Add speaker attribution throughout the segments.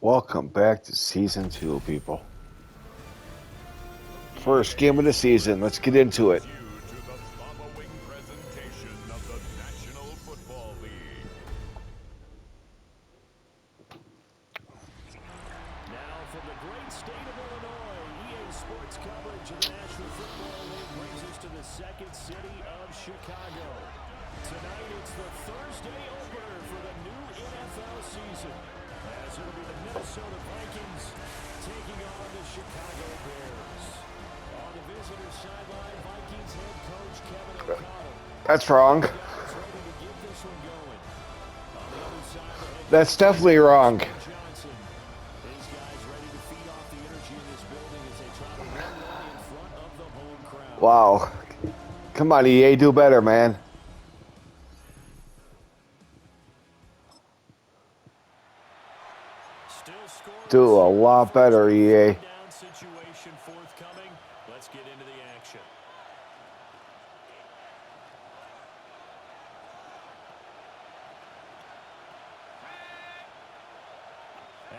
Speaker 1: Welcome back to Season 2, people. First game of the season. Let's get into it.
Speaker 2: To the following presentation of the National Football League.
Speaker 3: Now from the great state of Illinois, EA Sports coverage of the National Football League brings us to the second city of Chicago. Tonight it's the Thursday opener for the new NFL season, as it'll be the Minnesota Vikings taking on the Chicago Bears. On the visitor's sideline, Vikings head coach Kevin O'Connell.
Speaker 1: That's wrong.
Speaker 3: Guys ready to get this one going. On the other side, the head
Speaker 1: That's
Speaker 3: coach,
Speaker 1: definitely wrong.
Speaker 3: Johnson. These guys ready to feed off the energy in this building as they try to win one in front of the home crowd.
Speaker 1: Wow. Come on, EA. Do better, man.
Speaker 3: Still scoreless
Speaker 1: Do a
Speaker 3: here.
Speaker 1: lot better,
Speaker 3: First
Speaker 1: EA.
Speaker 3: third down situation forthcoming. Let's get into the action.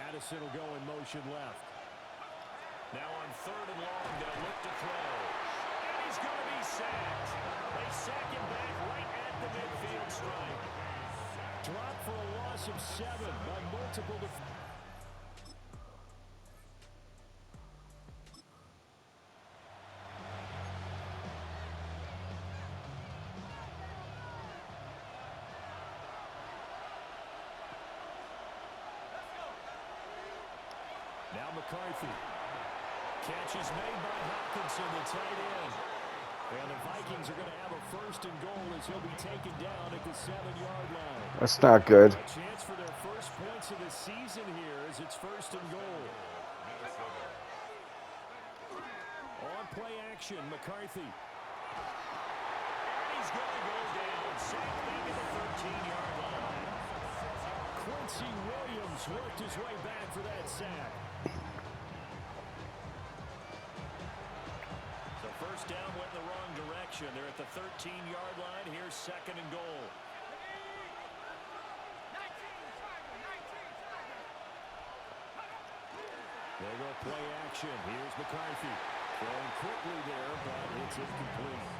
Speaker 3: Addison will go in motion left. Now on third and long, they'll look to throw. And he's going to be sacked. They sack him back right at the midfield stripe. Drop for a loss of 7 by multiple defenders. Now McCarthy. Catch is made by Hawkinson, the tight end. And the Vikings are going to have a first and goal as he'll be taken down at the 7-yard line.
Speaker 1: That's not good.
Speaker 3: A chance for their first points of the season here as it's first and goal. On play action, McCarthy. And he's going to go down. Sacked back at the 13-yard line. Quincy Williams worked his way back for that sack. So first down went in the wrong direction. They're at the 13-yard line. Here's second and goal. They go play action. Here's McCarthy. Throwing quickly there, but it's incomplete.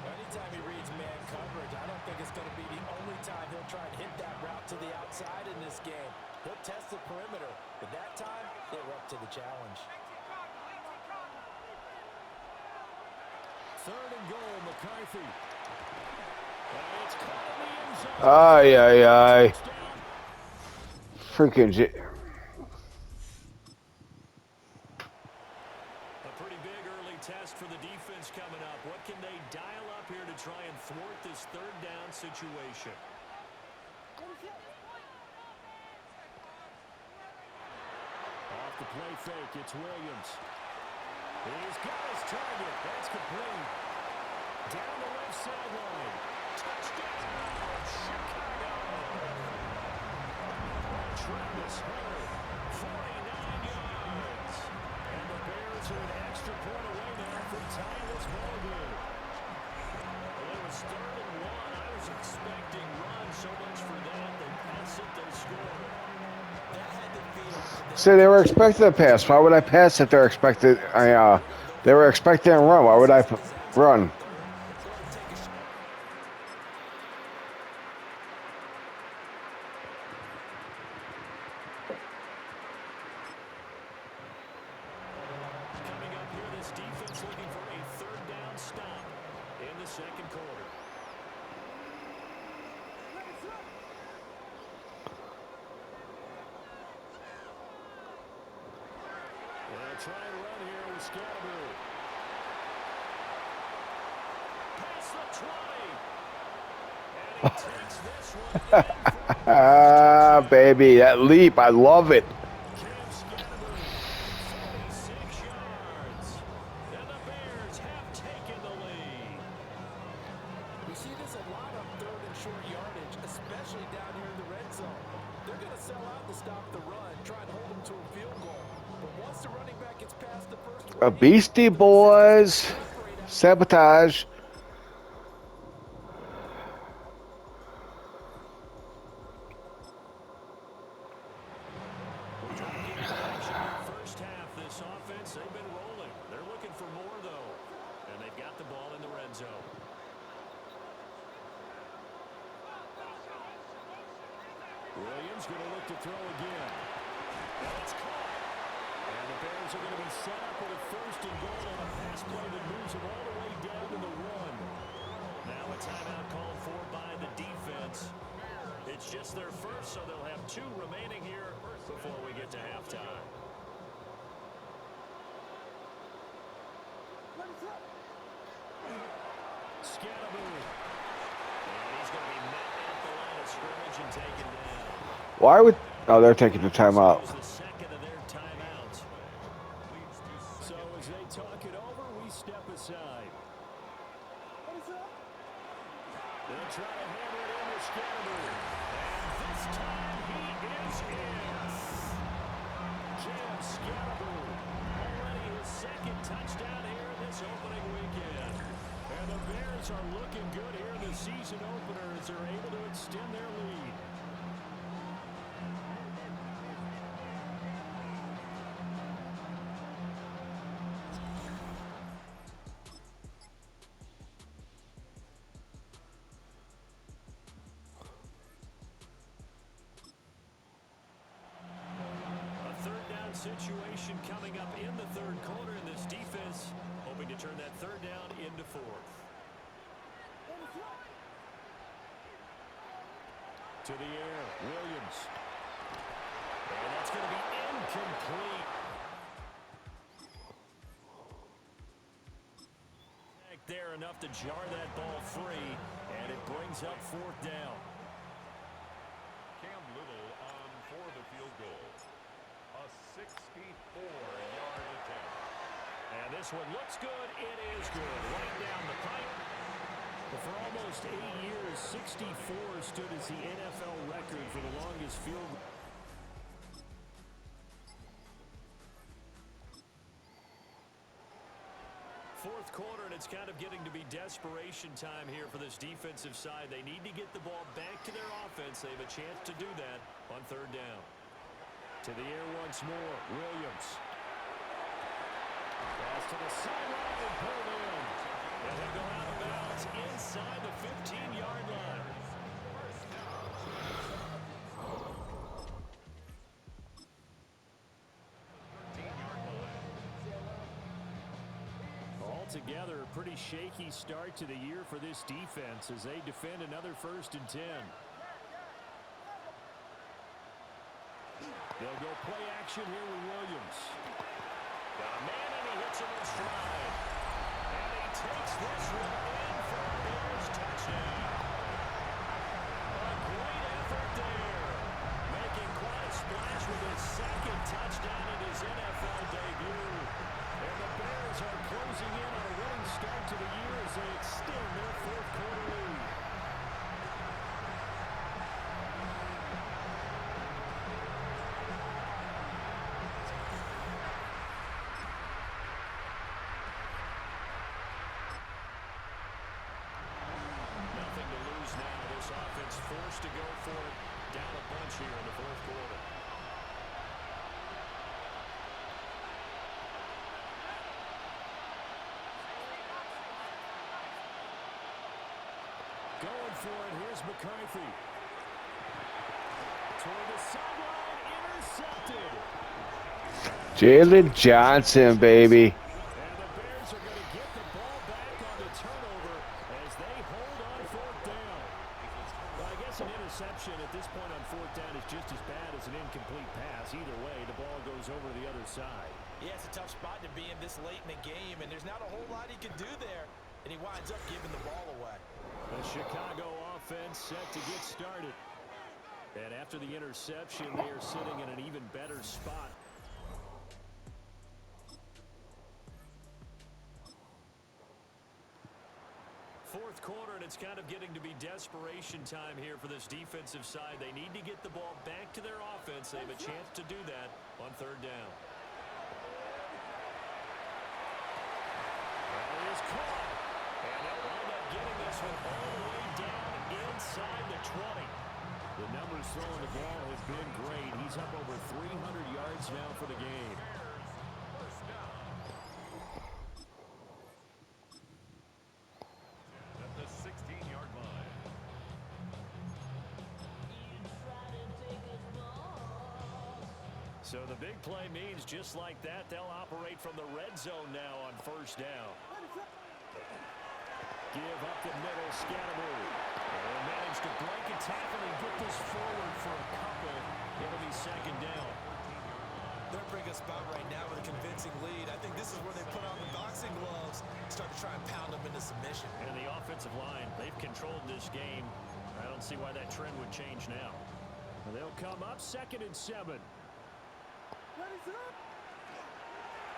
Speaker 4: Anytime he reads man coverage, I don't think it's going to be the only time he'll try and hit that route to the outside in this game. He'll test the perimeter, but that time, they were up to the challenge.
Speaker 3: Third and goal, McCarthy. And it's caught in the end zone.
Speaker 1: Ay, ay, ay.
Speaker 3: Touchdown.
Speaker 1: Freaking
Speaker 3: A pretty big early test for the defense coming up. What can they dial up here to try and thwart this third down situation? Off the play fake, it's Williams. He's got his target. That's complete. Down the left sideline. Touchdown, Chicago. Travis Hunter, 49 yards. And the Bears are an extra point away now from tying this ball game. Well, it was 3rd and 1. I was expecting run. So much for that. They pass it, they score.
Speaker 4: That had to be
Speaker 1: See, they were expecting a pass. Why would I pass if they're expected? They were expecting a run. Why would I run?
Speaker 3: Coming up here, this defense looking for a third down stop in the second quarter. They'll try and run here with Scatterbury. Past the 20. And he takes this one in for
Speaker 1: Ah, baby, that leap. I love it.
Speaker 3: Cam Scatterbury, 46 yards. And the Bears have taken the lead.
Speaker 4: We see this a lot on third and short yardage, especially down here in the red zone. They're going to sell out to stop the run, try and hold them to a field goal. But once the running back gets past the first
Speaker 1: A Beastie Boys. Sabotage.
Speaker 3: Drop kick action in the first half. This offense, they've been rolling. They're looking for more, though. And they've got the ball in the red zone. Williams going to look to throw again. And it's caught. And the Bears are going to be set up with a first and goal on a pass play that moves them all the way down to the 1. Now a timeout called for by the defense. It's just their first, so they'll have 2 remaining here before we get to halftime. Scatterboom. And he's going to be met at the line of scrimmage and taken down.
Speaker 1: Why would... Oh, they're taking the timeout.
Speaker 3: The second of their timeouts. So as they talk it over, we step aside. They'll try to hammer it in with Scatterboom. And this time he is in. Jim Scatterboom. Already his second touchdown here in this opening weekend. And the Bears are looking good here in the season opener as they're able to extend their lead. Situation coming up in the third quarter, in this defense hoping to turn that third down into 4th. To the air, Williams. And that's going to be incomplete. Back there enough to jar that ball free, and it brings up 4th down.
Speaker 2: Cam Little on for the field goal. A 64-yard attempt.
Speaker 3: And this one looks good. It is good. Right down the pipe. But for almost 8 years, 64 stood as the NFL record for the longest field goal. Fourth quarter, and it's kind of getting to be desperation time here for this defensive side. They need to get the ball back to their offense. They have a chance to do that on third down. To the air once more, Williams. Pass to the sideline and pulled in. And they go out of bounds inside the 15-yard line. Altogether, a pretty shaky start to the year for this defense as they defend another 1st and 10. They'll go play action here with Williams. Got a man and he hits him in stride. And he takes this one in for a Bears touchdown. A great effort there. Making quite a splash with his second touchdown in his NFL debut. And the Bears are closing in on a winning start to the year as they extend their 4th quarter lead. Offense forced to go for it, down a bunch here in the 4th quarter. Going for it, here's McCarthy. Toward the sideline, intercepted.
Speaker 1: Jalen Johnson, baby.
Speaker 3: And the Bears are going to get the ball back on the turnover as they hold on 4th down. Well, I guess an interception at this point on 4th down is just as bad as an incomplete pass. Either way, the ball goes over to the other side.
Speaker 4: Yeah, it's a tough spot to be in this late in the game, and there's not a whole lot he can do there. And he winds up giving the ball away.
Speaker 3: The Chicago offense set to get started. And after the interception, they are sitting in an even better spot. Fourth quarter, and it's kind of getting to be desperation time here for this defensive side. They need to get the ball back to their offense. They have a chance to do that on third down. Well, he is caught. And they'll wind up getting this one all the way down inside the 20. The numbers throwing the ball have been great. He's up over 300 yards yards now for the game.
Speaker 2: First down. At the 16-yard line.
Speaker 3: So the big play means just like that, they'll operate from the red zone now on first down. Give up the middle, Scatteroo. And manage to break a tackle and get this forward for a couple. It'll be second down.
Speaker 4: They're bringing a spot right now with a convincing lead. I think this is where they put on the boxing gloves, start to try and pound them into submission.
Speaker 3: And the offensive line, they've controlled this game. I don't see why that trend would change now. They'll come up 2nd and 7.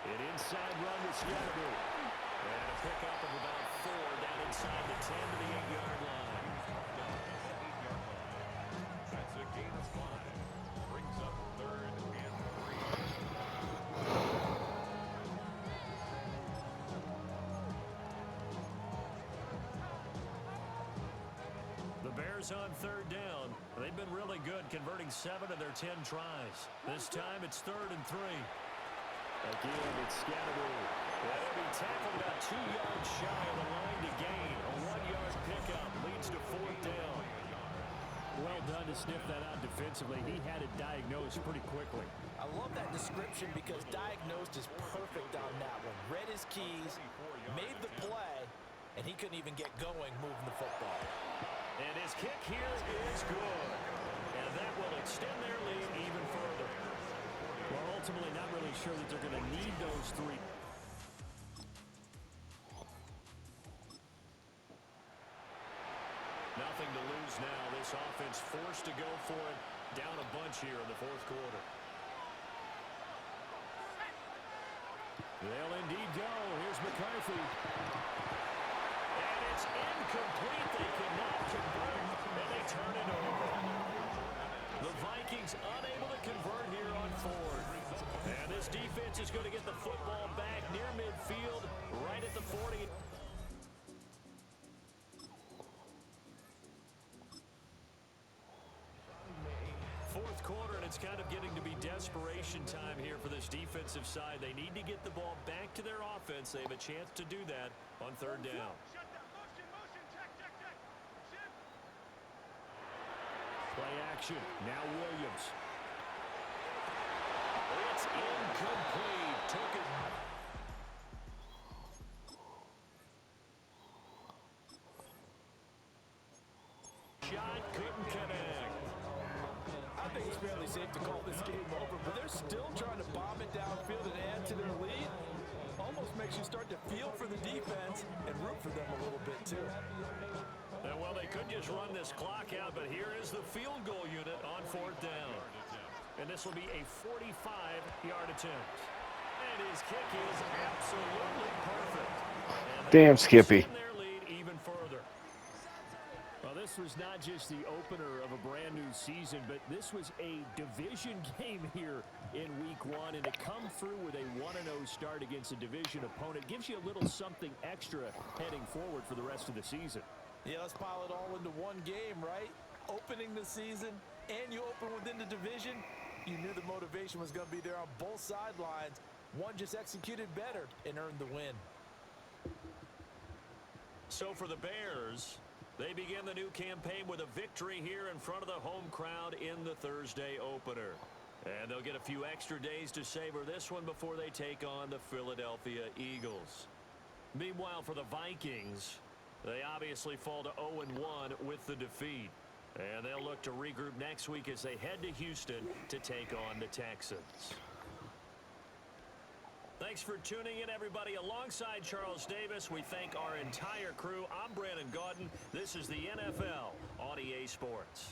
Speaker 3: An inside run with Scatteroo. And a pickup of about 4 down inside the 10 to the 8-yard line.
Speaker 2: That's a gain of 5. Brings up 3rd and 3.
Speaker 3: The Bears on 3rd down. They've been really good, converting 7 of their 10 tries. This time it's 3rd and 3. Again, it's Scatteroo. They'll be tackled about 2 yards shy of the line to gain. A 1-yard pickup leads to 4th down. Well done to sniff that out defensively. He had it diagnosed pretty quickly.
Speaker 4: I love that description because diagnosed is perfect on that one. Read his keys, made the play, and he couldn't even get going moving the football.
Speaker 3: And his kick here is good. And that will extend their lead even further. Well, ultimately not really sure that they're going to need those 3. Nothing to lose now. This offense forced to go for it. Down a bunch here in the 4th quarter. They'll indeed go. Here's McCarthy. And it's incomplete. They cannot convert. And they turn it over. The Vikings unable to convert here on 4th. And this defense is going to get the football back near midfield, right at the 40. 4th quarter, and it's kind of getting to be desperation time here for this defensive side. They need to get the ball back to their offense. They have a chance to do that on 3rd down. Play action. Now Williams. It's incomplete. Took it. Shot couldn't connect.
Speaker 4: I think it's fairly safe to call this game over, but they're still trying to bomb it downfield and add to their lead. Almost makes you start to feel for the defense and root for them a little bit, too.
Speaker 3: Well, they could just run this clock out, but here is the field goal unit on 4th down. And this will be a 45-yard attempt. And his kick is absolutely perfect.
Speaker 1: Damn, Skippy.
Speaker 3: Extend their lead even further. Well, this was not just the opener of a brand new season, but this was a division game here in week 1. And to come through with a 1-0 start against a division opponent gives you a little something extra heading forward for the rest of the season.
Speaker 4: Yeah, let's pile it all into one game, right? Opening the season, and you open within the division. You knew the motivation was going to be there on both sidelines. One just executed better and earned the win.
Speaker 3: So for the Bears, they begin the new campaign with a victory here in front of the home crowd in the Thursday opener. And they'll get a few extra days to savor this one before they take on the Philadelphia Eagles. Meanwhile, for the Vikings, they obviously fall to 0-1 with the defeat. And they'll look to regroup next week as they head to Houston to take on the Texans. Thanks for tuning in, everybody. Alongside Charles Davis, we thank our entire crew. I'm Brandon Gaudin. This is the NFL on EA Sports.